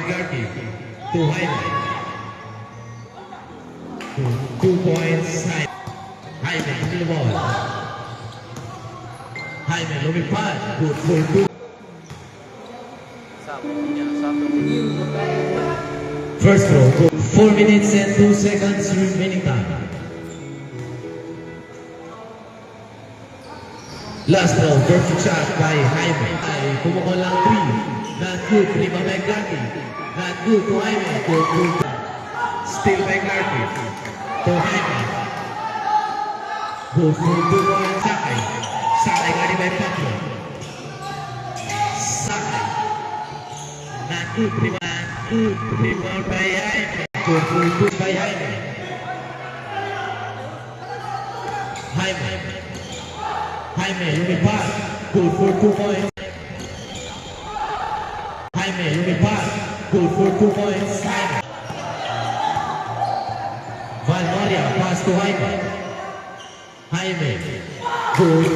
McCarthy to Jaime. 2 points. Jaime, to the ball. Jaime, lumipad. Good for 2. First row, 4 minutes and 2 seconds remaining time. Last row, perfect shot by Jaime. Pumukol lang 3. Not good, Prima McCarthy. Not good to Jaime. Good. Still McCarthy. To Jaime. Good for 2 points. Sakay. Sakay ka rin by Pablo. Sakay. Not good, Prima. Good, rebound by Jaime. Good by Jaime. Jaime, lumipad. Good for 2 points. Jaime, lumipad. Good for 2 points. Jaime. Valnoria, pass to Jaime. Jaime. Good.